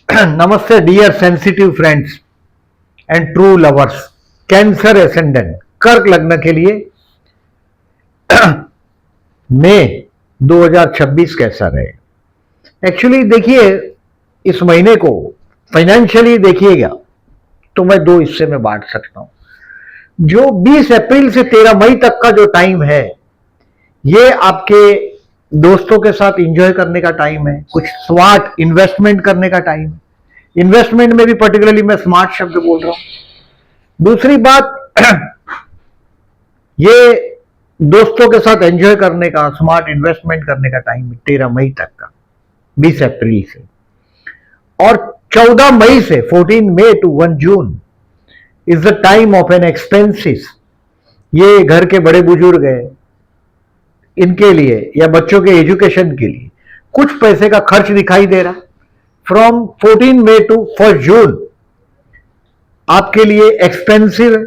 नमस्ते dear sensitive friends and true lovers. Cancer ascendant कर्क लग्न के लिए मई 2026 कैसा रहे। एक्चुअली देखिए, इस महीने को फाइनेंशियली देखिएगा तो मैं दो हिस्से में बांट सकता हूं। जो 20 अप्रैल से 13 मई तक का जो टाइम है, ये आपके दोस्तों के साथ एंजॉय करने का टाइम है, कुछ स्मार्ट इन्वेस्टमेंट करने का टाइम है। इन्वेस्टमेंट में भी पर्टिकुलरली मैं स्मार्ट शब्द बोल रहा हूं। दूसरी बात, ये दोस्तों के साथ एंजॉय करने का, स्मार्ट इन्वेस्टमेंट करने का टाइम है 13 मई तक का, 20 अप्रैल से। और 14 मई से 14 May to 1 June is the time of an expenses. ये घर के बड़े बुजुर्ग हैं, इनके लिए या बच्चों के एजुकेशन के लिए कुछ पैसे का खर्च दिखाई दे रहा है। फ्रॉम 14 मई टू 1 जून आपके लिए एक्सपेंसिव है।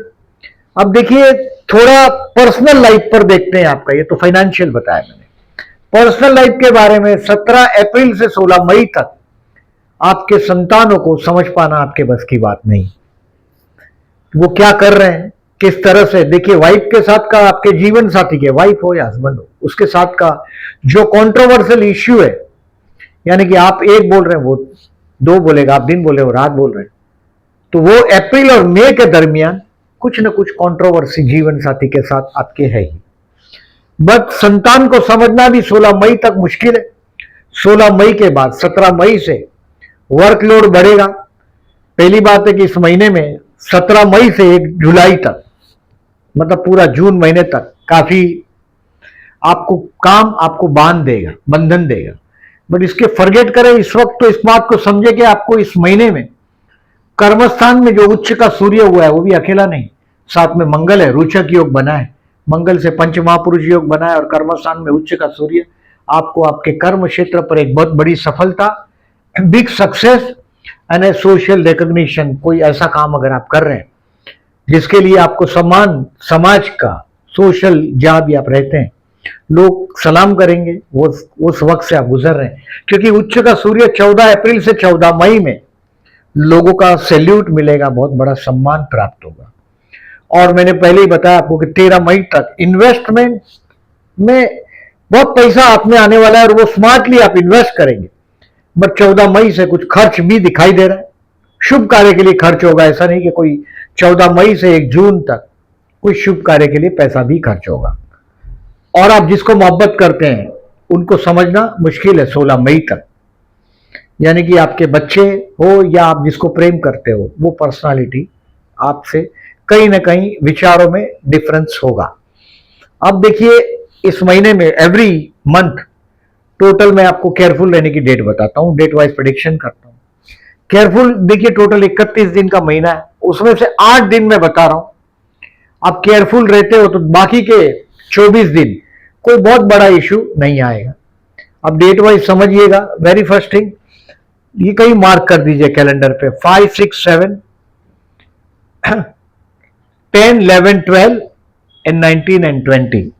अब देखिए, थोड़ा पर्सनल लाइफ पर देखते हैं आपका। ये तो फाइनेंशियल बताया मैंने। पर्सनल लाइफ के बारे में 17 अप्रैल से 16 मई तक आपके संतानों को समझ पाना आपके बस की बात नहीं। वो क्या कर रहे हैं, किस तरह से। देखिए, वाइफ के साथ का, आपके जीवन साथी के, वाइफ हो या हस्बैंड हो, उसके साथ का जो कंट्रोवर्शियल इश्यू है, यानी कि आप एक बोल रहे हैं, वो दो बोलेगा, आप दिन बोले, वो रात बोल रहे हैं, तो वो अप्रैल और मई के दरमियान कुछ न कुछ कंट्रोवर्सी जीवन साथी के साथ आपके है ही। बट संतान को समझना भी 16 मई तक मुश्किल है। 16 मई के बाद 17 मई से वर्कलोड बढ़ेगा। पहली बात है कि इस महीने में 17 मई से 1 जुलाई तक, मतलब पूरा जून महीने तक काफी आपको काम आपको बांध देगा, बंधन देगा। बट इसके फॉरगेट करें इस वक्त, तो इस बात को समझे कि आपको इस महीने में कर्मस्थान में जो उच्च का सूर्य हुआ है, वो भी अकेला नहीं, साथ में मंगल है, रोचक योग बना है। मंगल से पंच महापुरुष योग बना है और कर्मस्थान में उच्च का सूर्य आपको आपके कर्म क्षेत्र पर एक बहुत बड़ी सफलता, big success and A social recognition. कोई ऐसा काम अगर आप कर रहे हैं जिसके लिए आपको सम्मान समाज का, सोशल, जहां भी आप रहते हैं, लोग सलाम करेंगे, वो उस वक्त से आप गुजर रहे हैं। क्योंकि उच्च का सूर्य 14 अप्रैल से 14 मई में लोगों का सैल्यूट मिलेगा, बहुत बड़ा सम्मान प्राप्त होगा। और मैंने पहले ही बताया आपको कि 13 मई तक इन्वेस्टमेंट में बहुत पैसा आप में आने वाला है और वो स्मार्टली आप इन्वेस्ट करेंगे। बट 14 मई से कुछ खर्च भी दिखाई दे रहा है। शुभ कार्य के लिए खर्च होगा, ऐसा नहीं कि कोई 14 मई से 1 जून तक कोई शुभ कार्य के लिए पैसा भी खर्च होगा। और आप जिसको मोहब्बत करते हैं उनको समझना मुश्किल है 16 मई तक। यानी कि आपके बच्चे हो या आप जिसको प्रेम करते हो, वो पर्सनालिटी आपसे कहीं ना कहीं विचारों में डिफरेंस होगा। अब देखिए, इस महीने में एवरी मंथ टोटल मैं आपको केयरफुल रहने की डेट बताता हूं, डेट वाइज प्रेडिक्शन करता हूं। केयरफुल देखिए, टोटल 31 दिन का महीना है, उसमें से 8 दिन मैं बता रहा हूं। आप केयरफुल रहते हो तो बाकी के 24 दिन कोई बहुत बड़ा इश्यू नहीं आएगा। अब डेट वाइज समझिएगा। वेरी फर्स्ट थिंग, ये कहीं मार्क कर दीजिए कैलेंडर पे, 5, 6, 7, 10, 11, 12 एंड 19 एंड 20,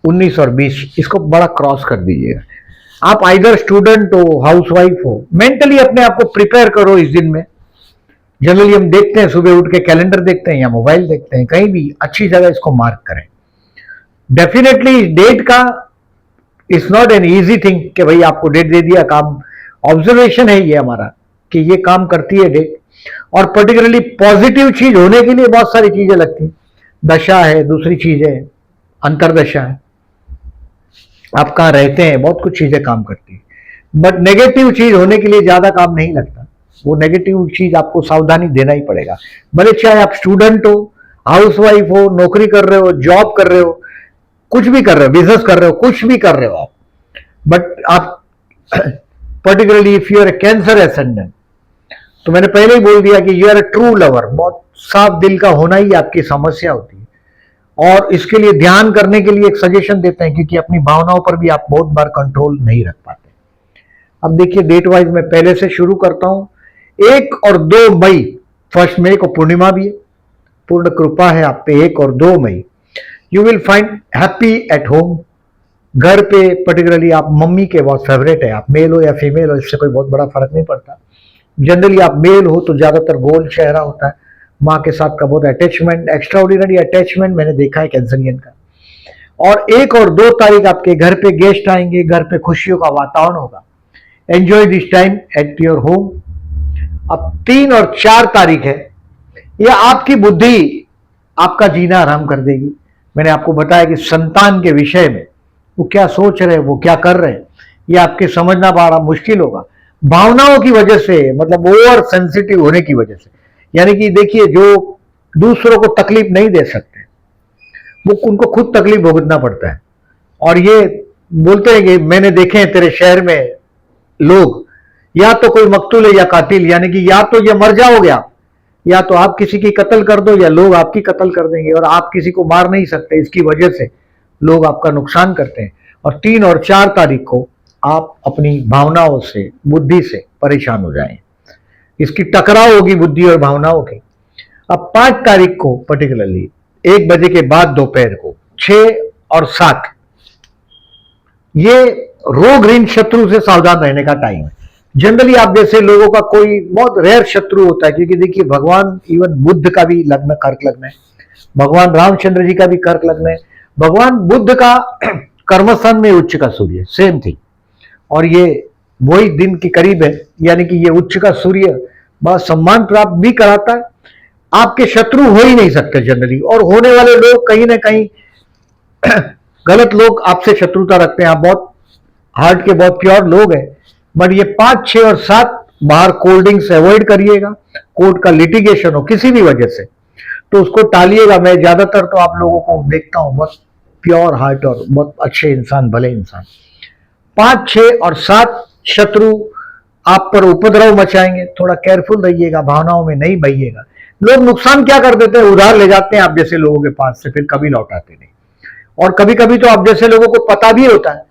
19 और 20, इसको बड़ा क्रॉस कर दीजिएगा। आप आइदर स्टूडेंट हो, हाउसवाइफ हो, मेंटली अपने आप को प्रिपेयर करो इस दिन में। जनरली हम देखते हैं, सुबह उठ के कैलेंडर देखते हैं या मोबाइल देखते हैं, कहीं भी अच्छी जगह इसको मार्क करें। डेफिनेटली डेट का it's not an easy thing कि भाई आपको डेट दे दिया, काम ऑब्जर्वेशन है ये हमारा कि ये काम करती है डेट। और पर्टिकुलरली पॉजिटिव चीज होने के लिए बहुत सारी चीजें लगती हैं। दशा है, दूसरी चीज है अंतरदशा है, आप कहां रहते हैं, बहुत कुछ चीजें काम करती है। बट नेगेटिव चीज होने के लिए ज्यादा काम नहीं लगता। वो नेगेटिव चीज आपको सावधानी देना ही पड़ेगा। भले चाहे आप स्टूडेंट हो, हाउसवाइफ हो, नौकरी कर रहे हो, जॉब कर रहे हो, कुछ भी कर रहे हो, बिजनेस कर रहे हो, कुछ भी कर रहे हो आप, बट आप particularly if you are a Cancer ascendant, तो मैंने पहले ही बोल दिया कि you are a true lover. बहुत साफ दिल का होना ही आपकी समस्या होती है। और इसके लिए ध्यान करने के लिए एक सजेशन देते हैं, क्योंकि अपनी भावनाओं पर भी आप बहुत बार कंट्रोल नहीं रख पाते। अब देखिए, डेट वाइज मैं पहले से शुरू करता हूं। 1 और 2 मई, 1 मई को पूर्णिमा भी है, पूर्ण कृपा है आप पे। 1 और 2 May you will find happy at home. घर पे पर्टिकुलरली आप मम्मी के बहुत फेवरेट है, आप मेल हो या फीमेल हो, इससे कोई बहुत बड़ा फर्क नहीं पड़ता। जनरली आप मेल हो तो ज्यादातर गोल चेहरा होता है, माँ के साथ का बहुत अटैचमेंट, एक्स्ट्राऑर्डिनरी अटैचमेंट मैंने देखा है कैंसरियन का। और 1 और 2 तारीख आपके घर पे गेस्ट आएंगे, घर पे खुशियों का वातावरण होगा। Enjoy this time at your home. अब 3 और 4 तारीख है, यह आपकी बुद्धि आपका जीना आराम कर देगी। मैंने आपको बताया कि संतान के विषय में वो क्या सोच रहे हैं, वो क्या कर रहे हैं, ये आपके समझना बड़ा मुश्किल होगा। भावनाओं की वजह से, मतलब ओवर सेंसिटिव होने की वजह से, यानी कि देखिए जो दूसरों को तकलीफ नहीं दे सकते वो उनको खुद तकलीफ भुगतना पड़ता है। और ये बोलते हैं कि मैंने देखे हैं तेरे शहर में लोग, या तो कोई मकतूल है या कातिल, यानी कि या तो ये मर जाओगे आप, या तो आप किसी की कत्ल कर दो, या लोग आपकी कत्ल कर देंगे। और आप किसी को मार नहीं सकते, इसकी वजह से लोग आपका नुकसान करते हैं। और 3 और 4 तारीख को आप अपनी भावनाओं से, बुद्धि से परेशान हो जाएं, इसकी टकराव होगी बुद्धि और भावनाओं की। अब 5 तारीख को पर्टिकुलरली 1 बजे के बाद दोपहर को 6 और 7, ये रोग ऋण शत्रु से सावधान रहने का टाइम है। जनरली आप जैसे लोगों का कोई बहुत रेयर शत्रु होता है, क्योंकि देखिए भगवान इवन बुद्ध का भी लग्न कर्क लग्न है, भगवान रामचंद्र जी का भी कर्क लग्न है, भगवान बुद्ध का कर्मस्थान में उच्च का सूर्य सेम थिंग। और ये वही दिन के करीब है, यानी कि ये उच्च का सूर्य बहुत सम्मान प्राप्त भी कराता है। आपके शत्रु हो ही नहीं सकते जनरली, और होने वाले लोग कहीं ना कहीं गलत लोग आपसे शत्रुता रखते हैं। आप बहुत हार्ट के बहुत प्योर लोग हैं, बट ये 5, 6 और 7 बाहर कोल्ड ड्रिंक्स अवॉइड करिएगा। कोर्ट का लिटिगेशन हो किसी भी वजह से तो उसको टालिएगा। मैं ज्यादातर तो आप लोगों को देखता हूं बहुत प्योर हार्ट और बहुत अच्छे इंसान, भले इंसान। 5, 6 और 7 शत्रु आप पर उपद्रव मचाएंगे, थोड़ा केयरफुल रहिएगा, भावनाओं में नहीं बहिएगा। लोग नुकसान क्या कर देते हैं, उधार ले जाते हैं आप जैसे लोगों के पास से, फिर कभी लौटाते नहीं। और कभी कभी तो आप जैसे लोगों को पता भी होता है,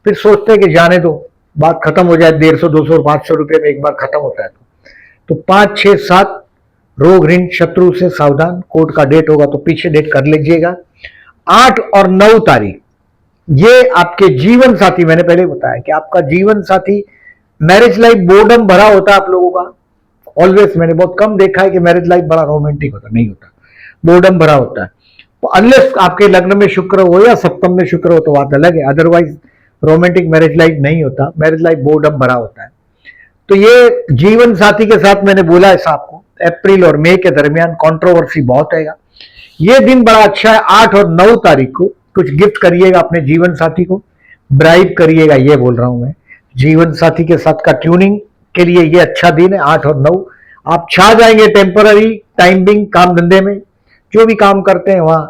फिर सोचते हैं कि जाने दो, बात खत्म हो जाए, 150, 200, 500 रुपए में एक बार खत्म होता है। तो 5, 6, 7 रोग ऋण शत्रु से सावधान। कोर्ट का डेट होगा तो पीछे डेट कर लीजिएगा। 8 और 9 तारीख ये आपके जीवन साथी, मैंने पहले बताया कि आपका जीवन साथी, मैरिज लाइफ बोर्डम भरा होता है आप लोगों का ऑलवेज। मैंने बहुत कम देखा है कि मैरिज लाइफ बड़ा रोमांटिक होता, नहीं होता, बोर्डम भरा होता है। अनलेस आपके लग्न में शुक्र हो या सप्तम में शुक्र हो तो बात अलग है, अदरवाइज रोमांटिक मैरिज लाइफ नहीं होता। मैरिज लाइफ बोर्डम भरा होता है। तो ये जीवन साथी के साथ मैंने बोला है आपको, अप्रैल और मई के दरमियान कंट्रोवर्सी बहुत आएगा। ये दिन बड़ा अच्छा है। 8 और 9 तारीख को कुछ गिफ्ट करिएगा अपने जीवन साथी को, ब्राइब करिएगा, ये बोल रहा हूं मैं। जीवन साथी के साथ का ट्यूनिंग के लिए ये अच्छा दिन है 8 और 9। आप छा जाएंगे टेम्पररी टाइम बिंग, काम धंधे में जो भी काम करते हैं वहां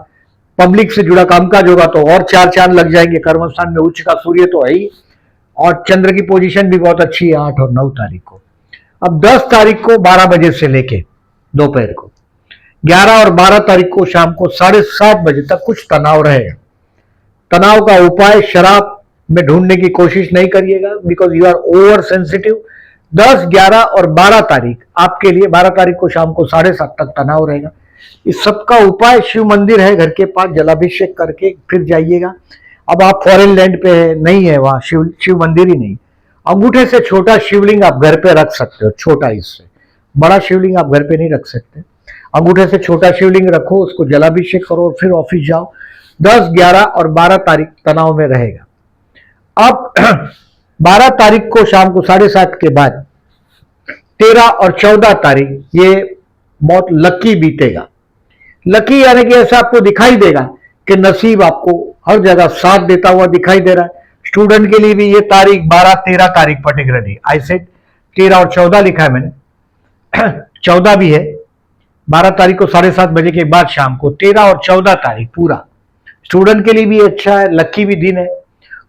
पब्लिक से जुड़ा कामकाज होगा तो और 4 चांद लग जाएंगे। कर्मस्थान में उच्च का सूर्य तो है ही, और चंद्र की पोजीशन भी बहुत अच्छी है 8 और 9 तारीख को। अब 10 तारीख को 12 बजे से लेके दोपहर को, 11 और 12 तारीख को शाम को 7:30 बजे तक कुछ तनाव रहेगा। तनाव का उपाय शराब में ढूंढने की कोशिश नहीं करिएगा, because you are over sensitive. 10, 11 और 12 तारीख आपके लिए, 12 तारीख को शाम को 7:30 तक तनाव रहेगा। इस सबका उपाय, शिव मंदिर है घर के पास, जलाभिषेक करके फिर जाइएगा। अब आप फॉरेन लैंड पे नहीं है, वहां शिव मंदिर ही नहीं। अंगूठे से छोटा शिवलिंग आप घर पे रख सकते हो, छोटा, इससे बड़ा शिवलिंग आप घर पे नहीं रख सकते। अंगूठे से छोटा शिवलिंग रखो, उसको जलाभिषेक करो, फिर ऑफिस जाओ। 10, 11 और 12 तारीख तनाव में रहेगा। अब 12 तारीख को शाम को 7:30 के बाद 13 और 14 तारीख ये बहुत लकी बीतेगा। लकी यानी कि ऐसा आपको दिखाई देगा कि नसीब आपको हर जगह साथ देता हुआ दिखाई दे रहा है। स्टूडेंट के लिए भी ये तारीख 12, 13 तारीख पर्टिकुलरली, आई सेड 13 और 14 लिखा है मैंने 14 भी है। 12 तारीख को 7:30 बजे के बाद शाम को, 13 और 14 तारीख पूरा स्टूडेंट के लिए भी अच्छा है, लकी भी दिन है।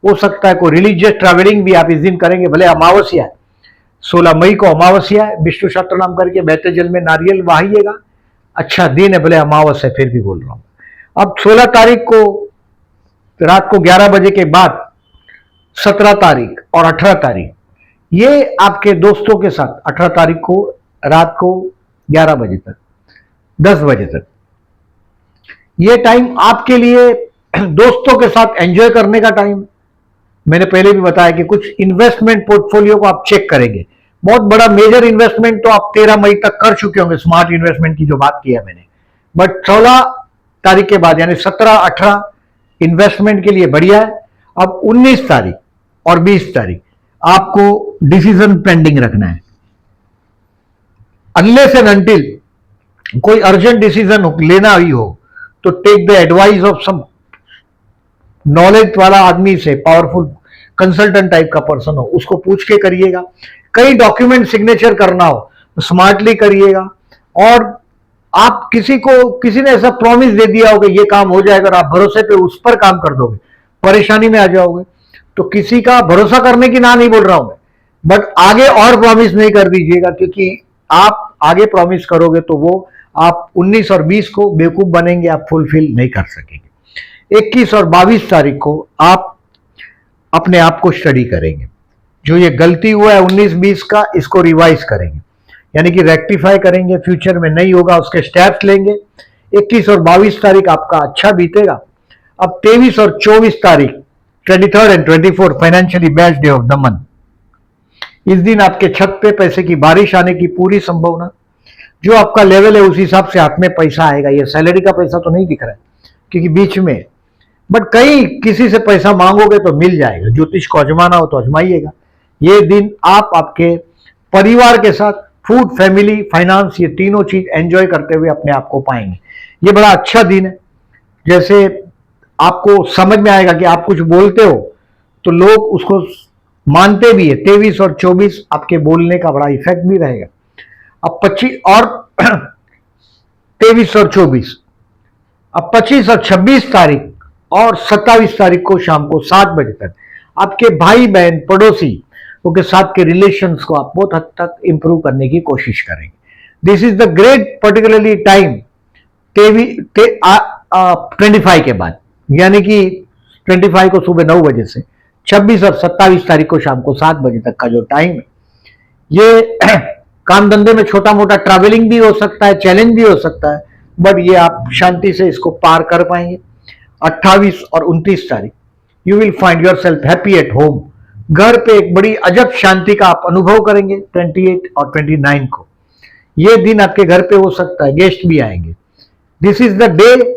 हो सकता है कोई रिलीजियस ट्रैवलिंग भी आप इस दिन करेंगे, भले अमावस्या है, 16 मई को अमावस्या है। विष्णु सहस्त्र नाम करके बहते जल में नारियल बहाइएगा, अच्छा दिन है, भले अमावस्या है, फिर भी बोल रहा हूं। अब 16 तारीख को रात को 11 बजे के बाद 17 तारीख और 18 तारीख ये आपके दोस्तों के साथ, 18 तारीख को रात को 11 बजे तक, 10 बजे तक, ये टाइम आपके लिए दोस्तों के साथ एंजॉय करने का टाइम। मैंने पहले भी बताया कि कुछ इन्वेस्टमेंट पोर्टफोलियो को आप चेक करेंगे, बहुत बड़ा मेजर इन्वेस्टमेंट तो आप 13 मई तक कर चुके होंगे, स्मार्ट इन्वेस्टमेंट की जो बात की है मैंने। बट 16 तारीख के बाद यानी 17-18 इन्वेस्टमेंट के लिए बढ़िया है। अब 19 तारीख और 20 तारीख आपको डिसीजन पेंडिंग रखना है। अनलेस एंड अनटिल कोई अर्जेंट डिसीजन लेना ही हो तो take the advice of some knowledge वाला आदमी से, पावरफुल कंसल्टेंट टाइप का पर्सन हो, उसको पूछ के करिएगा। कई डॉक्यूमेंट सिग्नेचर करना हो तो स्मार्टली करिएगा। और आप किसी ने ऐसा प्रॉमिस दे दिया हो कि ये काम हो जाएगा और आप भरोसे पे उस पर काम कर दोगे, परेशानी में आ जाओगे। तो किसी का भरोसा करने की ना नहीं बोल रहा हूं मैं, बट आगे और प्रॉमिस नहीं कर दीजिएगा, क्योंकि आप आगे प्रॉमिस करोगे तो वो आप 19 और 20 को बेवकूफ बनेंगे, आप फुलफिल नहीं कर सकेंगे। 21 और 22 तारीख को आप अपने आप को स्टडी करेंगे। जो ये गलती हुआ है 19-20 का, इसको रिवाइज करेंगे, यानी कि रेक्टिफाई करेंगे, फ्यूचर में नहीं होगा उसके स्टेप्स लेंगे। 21 और 22 तारीख आपका अच्छा बीतेगा। अब 23 और 24 तारीख 23rd and 24 financially best day of the month. इस दिन आपके छत पे पैसे की बारिश आने की पूरी संभावना। जो आपका लेवल है उस हिसाब से हाथ में पैसा आएगा। ये सैलरी का पैसा तो नहीं दिख रहा है क्योंकि बीच में, बट कहीं किसी से पैसा मांगोगे तो मिल जाएगा। ज्योतिष को आजमाना हो तो आजमाइएगा। ये दिन आप आपके परिवार के साथ फूड, फैमिली, फाइनेंस, ये तीनों चीज एंजॉय करते हुए अपने आप को पाएंगे। ये बड़ा अच्छा दिन है। जैसे आपको समझ में आएगा कि आप कुछ बोलते हो तो लोग उसको मानते भी है। 23 और 24 आपके बोलने का बड़ा इफेक्ट भी रहेगा। अब 25 और 23 और 24, अब 25 और 26 तारीख और 27 तारीख को शाम को 7 बजे तक आपके भाई बहन पड़ोसी के साथ के रिलेशंस को आप बहुत हद तक इंप्रूव करने की कोशिश करेंगे। This is the great particularly time 25 के बाद, यानी कि 25 को सुबह 9 बजे से 26 और 27 तारीख को शाम को 7 बजे तक का जो टाइम है, ये काम धंधे में छोटा मोटा ट्रैवलिंग भी हो सकता है, चैलेंज भी हो सकता है, बट ये आप शांति से इसको पार कर पाएंगे। 28 और 29 तारीख you will find your self happy at home. घर पे एक बड़ी अजब शांति का आप अनुभव करेंगे। 28 और 29 को ये दिन आपके घर पे हो सकता है, गेस्ट भी आएंगे। दिस इज द डे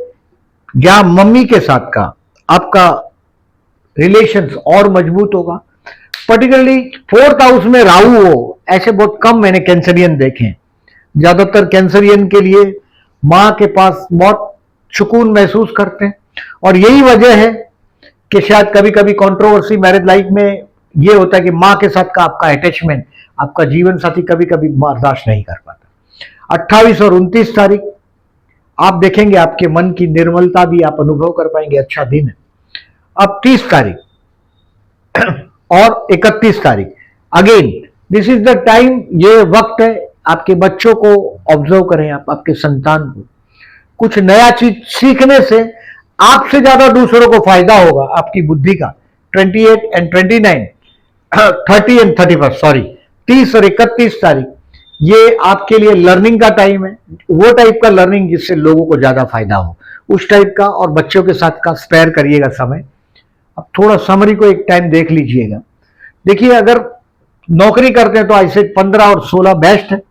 जहां मम्मी के साथ का आपका रिलेशंस और मजबूत होगा। पर्टिकुलरली 4th हाउस में राहु हो, ऐसे बहुत कम मैंने कैंसरियन देखे। ज्यादातर कैंसरियन के लिए मां के पास बहुत सुकून महसूस करते हैं, और यही वजह है कि शायद कभी कभी कंट्रोवर्सी मैरिज लाइफ में ये होता है कि मां के साथ का आपका अटैचमेंट आपका जीवन साथी कभी कभी बर्दाश्त नहीं कर पाता। 28 और 29 तारीख आप देखेंगे आपके मन की निर्मलता भी आप अनुभव कर पाएंगे। अच्छा दिन है। अब 30 तारीख और 31 तारीख again this is the time. ये वक्त है आपके बच्चों को ऑब्जर्व करें, आप आपके संतान को कुछ नया चीज सीखने से आपसे ज्यादा दूसरों को फायदा होगा आपकी बुद्धि का। 28 एंड 29, 30 एंड 31, सॉरी 30 और 31 तारीख ये आपके लिए लर्निंग का टाइम है। वो टाइप का लर्निंग जिससे लोगों को ज्यादा फायदा हो, उस टाइप का, और बच्चों के साथ का स्पेयर करिएगा समय। अब थोड़ा समरी को एक टाइम देख लीजिएगा। देखिए, अगर नौकरी करते हैं तो ऐसे 15 और 16 बेस्ट है।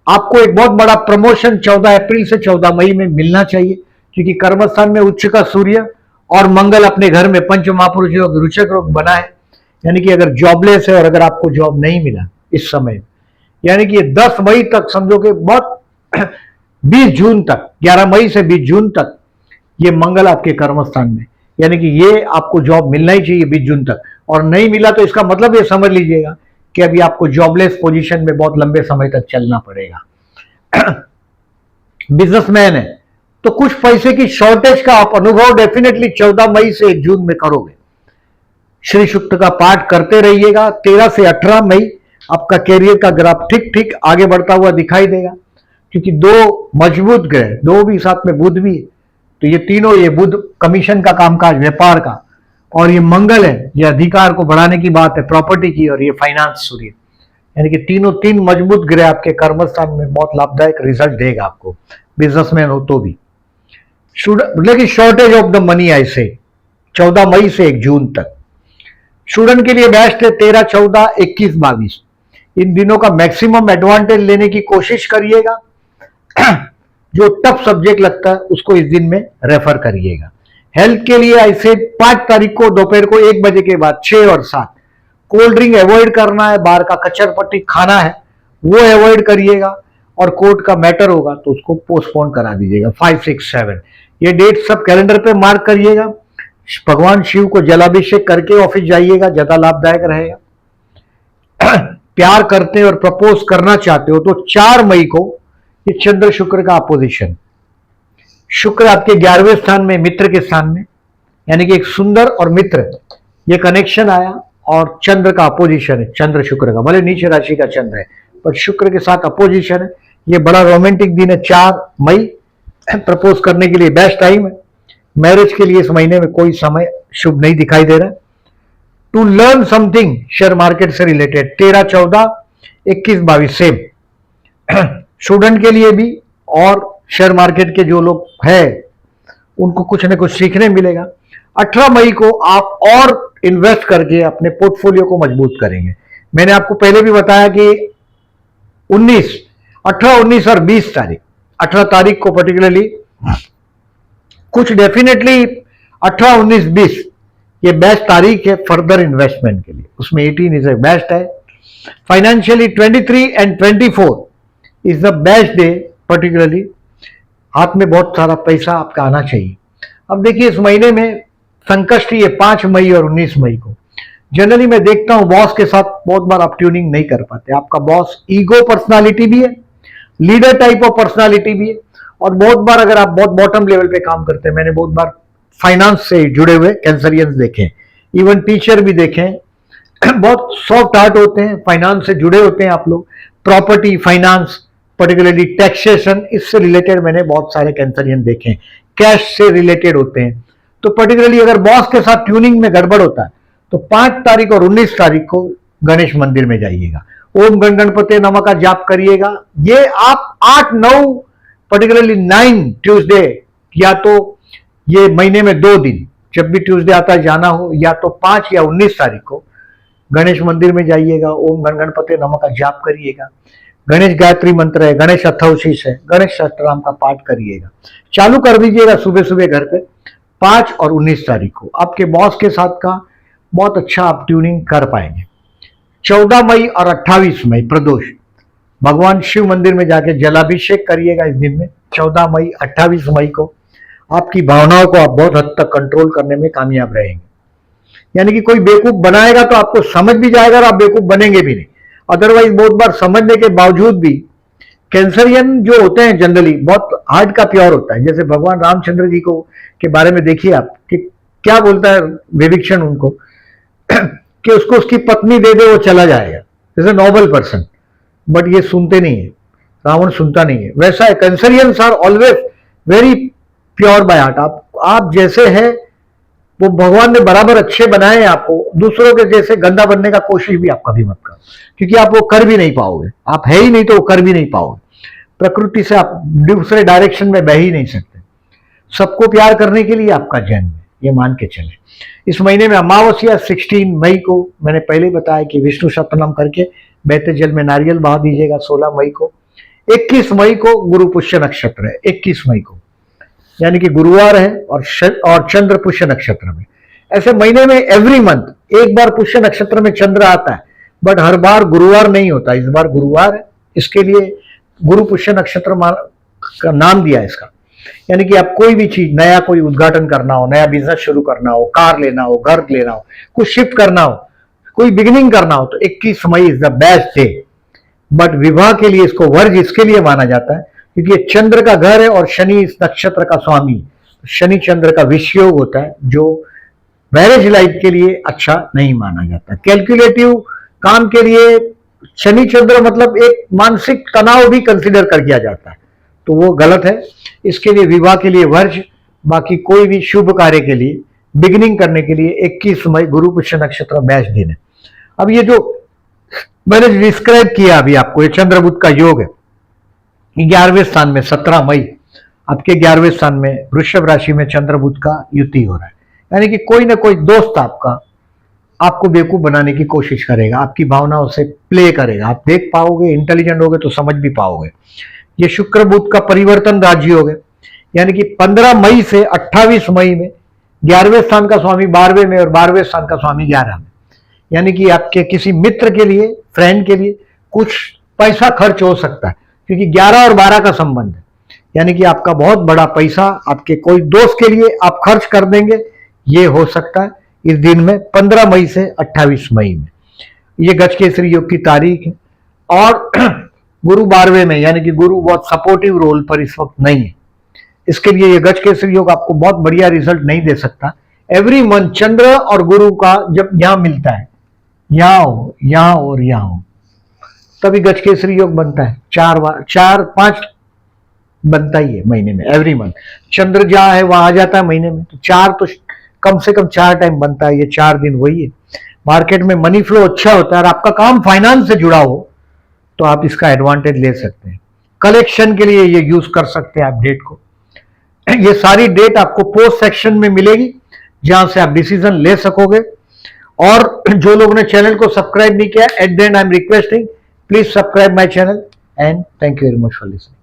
आपको एक बहुत बड़ा प्रमोशन 14 अप्रैल से 14 मई में मिलना चाहिए, क्योंकि कर्मस्थान में उच्च का सूर्य और मंगल अपने घर में पंच महापुरुष योग रुचक योग बना है। यानी कि अगर जॉबलेस है और अगर आपको जॉब नहीं मिला इस समय, यानी कि 10 मई तक समझो कि बहुत 20 जून तक, 11 मई से 20 जून तक ये मंगल आपके कर्मस्थान में, यानी कि ये आपको जॉब मिलना ही चाहिए 20 जून तक। और नहीं मिला तो इसका मतलब ये समझ लीजिएगा कि अभी आपको जॉबलेस पोजीशन में बहुत लंबे समय तक चलना पड़ेगा। बिजनेसमैन है तो कुछ पैसे की शॉर्टेज का आप अनुभव डेफिनेटली 14 मई से 1 जून में करोगे। श्री सूक्त का पाठ करते रहिएगा। 13 से 18 मई आपका कैरियर का ग्राफ ठीक ठीक आगे बढ़ता हुआ दिखाई देगा, क्योंकि 2 मजबूत ग्रह, 2 भी साथ में बुध भी, तो ये तीनों, ये बुध कमीशन का कामकाज, व्यापार का, और ये मंगल है, ये अधिकार को बढ़ाने की बात है, प्रॉपर्टी की, और ये फाइनेंस सूर्य, यानी कि तीनों 3 मजबूत ग्रह आपके कर्मस्थान में बहुत लाभदायक रिजल्ट देगा आपको, बिजनेसमैन हो तो भी। मतलब कि शॉर्टेज ऑफ द मनी ऐसे 14 मई से 1 जून तक। स्टूडेंट के लिए बेस्ट है 13, 14, 21, 22। इन दिनों का मैक्सिमम एडवांटेज लेने की कोशिश करिएगा। जो टफ सब्जेक्ट लगता है उसको इस दिन में रेफर करिएगा। हेल्थ के लिए ऐसे 5 तारीख को दोपहर को 1 बजे के बाद 6 और 7 कोल्ड ड्रिंक अवॉइड करना है, बाहर का कचर पट्टी खाना है वो अवॉइड करिएगा, और कोर्ट का मैटर होगा तो उसको पोस्टपोन करा दीजिएगा। 5, 6, 7 ये डेट सब कैलेंडर पे मार्क करिएगा। भगवान शिव को जलाभिषेक करके ऑफिस जाइएगा, ज्यादा लाभदायक रहेगा। प्यार करते और प्रपोज करना चाहते हो तो 4 मई को ये चंद्र शुक्र का अपोजिशन, शुक्र आपके 11वें स्थान में मित्र के स्थान में, यानी कि एक सुंदर और मित्र ये कनेक्शन आया, और चंद्र का अपोजिशन है, चंद्र शुक्र का, भले नीचे राशि का चंद्र है पर शुक्र के साथ अपोजिशन है। ये बड़ा रोमांटिक दिन है। 4 मई प्रपोज करने के लिए बेस्ट टाइम है। मैरिज के लिए इस महीने में कोई समय शुभ नहीं दिखाई दे रहा। To learn something share market से रिलेटेड 13, 14, 21, 22 सेम स्टूडेंट के लिए भी, और शेयर मार्केट के जो लोग हैं उनको कुछ न कुछ सीखने मिलेगा। 18 मई को आप और इन्वेस्ट करके अपने पोर्टफोलियो को मजबूत करेंगे। मैंने आपको पहले भी बताया कि 18, 19 और 20 तारीख, 18 तारीख को पर्टिकुलरली कुछ डेफिनेटली 18, 19, 20 ये बेस्ट तारीख है फर्दर इन्वेस्टमेंट के लिए। उसमें 18 इज ए बेस्ट है। Financially 23 and 24 is the best day, particularly हाथ में बहुत सारा पैसा आपका आना चाहिए। अब देखिए इस महीने में संकष्टी है 5 मई और 19 मई को। जनरली मैं देखता हूं बॉस के साथ बहुत बार आप ट्यूनिंग नहीं कर पाते। आपका बॉस ईगो पर्सनालिटी भी है, लीडर टाइप ऑफ पर्सनालिटी भी है, और बहुत बार अगर आप बहुत बॉटम लेवल पे काम करते हैं, मैंने बहुत बार फाइनेंस से जुड़े हुए कैंसरियंस देखे, इवन टीचर भी देखे, बहुत सॉफ्ट हार्ट होते हैं, फाइनेंस से जुड़े होते हैं आप लोग, प्रॉपर्टी फाइनेंस पर्टिकुलरली टैक्सेशन, इससे रिलेटेड मैंने बहुत सारे कैंसरियन देखे, कैश से रिलेटेड होते हैं। तो पर्टिकुलरली अगर बॉस के साथ ट्यूनिंग में गड़बड़ होता है तो 5 तारीख और 19 तारीख को गणेश मंदिर में जाइएगा, ओम गण गणपति नमः का जाप करिएगा। ये आप 8, 9 पर्टिकुलरली 9 ट्यूसडे, या तो ये महीने में 2 दिन जब भी ट्यूसडे आता है जाना हो, या तो 5 या 19 तारीख को गणेश मंदिर में जाइएगा, ओम गण गणपति नमः का जाप करिएगा। गणेश गायत्री मंत्र है, गणेश अथर्वशीष है, गणेश सहस्त्रनाम का पाठ करिएगा, चालू कर दीजिएगा सुबह सुबह घर पे। 5 और 19 तारीख को आपके बॉस के साथ का बहुत अच्छा आप ट्यूनिंग कर पाएंगे। 14 मई और 28 मई प्रदोष, भगवान शिव मंदिर में जाके जलाभिषेक करिएगा इस दिन में। 14 मई 28 मई को आपकी भावनाओं को आप बहुत हद तक कंट्रोल करने में कामयाब रहेंगे। यानी कि कोई बेवकूफ बनाएगा तो आपको समझ भी जाएगा और आप बेवकूफ बनेंगे भी नहीं। अदरवाइज बहुत बार समझने के बावजूद भी कैंसरियन जो होते हैं जनरली बहुत हार्ट का प्योर होता है। जैसे भगवान रामचंद्र जी को के बारे में देखिए आप कि क्या बोलता है विभीषण उनको कि उसको उसकी पत्नी दे दे वो चला जाएगा, जैसे नॉबल पर्सन, बट ये सुनते नहीं है, रावण सुनता नहीं है। वैसा है, Cancerians are always very pure by heart. आप जैसे है वो भगवान ने बराबर अच्छे बनाए हैं आपको, दूसरों के जैसे गंदा बनने का कोशिश भी आप कभी मत करो, क्योंकि आप वो कर भी नहीं पाओगे। आप है ही नहीं तो वो कर भी नहीं पाओगे। प्रकृति से आप दूसरे डायरेक्शन में बह ही नहीं सकते। सबको प्यार करने के लिए आपका जन्म है, ये मान के चले। इस महीने में अमावस्या 16 मई को, मैंने पहले ही बताया कि विष्णु सहस्त्रनाम करके बहते जल में नारियल बहा दीजिएगा। 16 मई को, 21 मई को गुरु पुष्य नक्षत्र है, 21 मई को, यानी कि गुरुवार है और चंद्र पुष्य नक्षत्र में। ऐसे महीने में एवरी मंथ एक बार पुष्य नक्षत्र में चंद्र आता है, बट हर बार गुरुवार नहीं होता। इस बार गुरुवार है, इसके लिए गुरु पुष्य नक्षत्र का नाम दिया है इसका। यानी कि आप कोई भी चीज नया, कोई उद्घाटन करना हो, नया बिजनेस शुरू करना हो, कार लेना हो, घर लेना हो, कुछ शिफ्ट करना हो, कोई बिगिनिंग करना हो, तो 21 May is the best day. But विवाह के लिए इसको वर्ज इसके लिए माना जाता है क्योंकि ये चंद्र का घर है और शनि इस नक्षत्र का स्वामी, शनि चंद्र का विषयोग होता है, जो मैरिज लाइफ के लिए अच्छा नहीं माना जाता। कैलकुलेटिव काम के लिए शनि चंद्र मतलब एक मानसिक तनाव भी कंसिडर कर किया जाता है, तो वो गलत है। इसके लिए विवाह के लिए वर्ज, बाकी कोई भी शुभ कार्य के लिए बिगिनिंग करने के लिए 21 मई गुरु पुष्य नक्षत्र बेस्ट दिन है। अब ये जो मैंने डिस्क्राइब किया अभी आपको, ये चंद्र बुध का योग है। 11वें स्थान में 17 मई आपके 11वें स्थान में वृषभ राशि में चंद्र बुध का युति हो रहा है, यानी कि कोई ना कोई दोस्त आपका आपको बेवकूफ बनाने की कोशिश करेगा, आपकी भावनाओं से प्ले करेगा। आप देख पाओगे, इंटेलिजेंट होगे तो समझ भी पाओगे। ये शुक्र बुध का परिवर्तन राज्य हो गए, यानी कि 15 मई से 28 मई में 11वें स्थान का स्वामी 12वें में और 12वें स्थान का स्वामी 11 में, यानी कि आपके किसी मित्र के लिए, फ्रेंड के लिए कुछ पैसा खर्च हो सकता है, क्योंकि 11 और 12 का संबंध है। यानी कि आपका बहुत बड़ा पैसा आपके कोई दोस्त के लिए आप खर्च कर देंगे, ये हो सकता है इस दिन में 15 मई से 28 मई में। ये गजकेसरी योग की तारीख है। और गुरु 12वें में, यानी कि गुरु बहुत सपोर्टिव रोल पर इस वक्त नहीं है, इसके लिए ये गजकेसरी योग आपको बहुत बढ़िया रिजल्ट नहीं दे सकता। एवरी मंथ चंद्र और गुरु का जब यहां मिलता है, यहां और यहां, तभी गजकेसरी योग बनता है। 4-5 बनता ही है महीने में, एवरी मंथ। चंद्र जहां है वहां आ जाता है महीने में, तो 4 तो कम से कम 4 टाइम बनता है। ये 4 दिन वही है। मार्केट में मनी फ्लो अच्छा होता है और आपका काम फाइनेंस से जुड़ा हो तो आप इसका एडवांटेज ले सकते हैं। कलेक्शन के लिए ये यूज कर सकते हैं आप डेट को। ये सारी डेट आपको पोस्ट सेक्शन में मिलेगी, जहां से आप डिसीजन ले सकोगे। और जो लोगों ने चैनल को सब्सक्राइब नहीं किया, at the and I am requesting, please subscribe my channel and thank you very much for listening.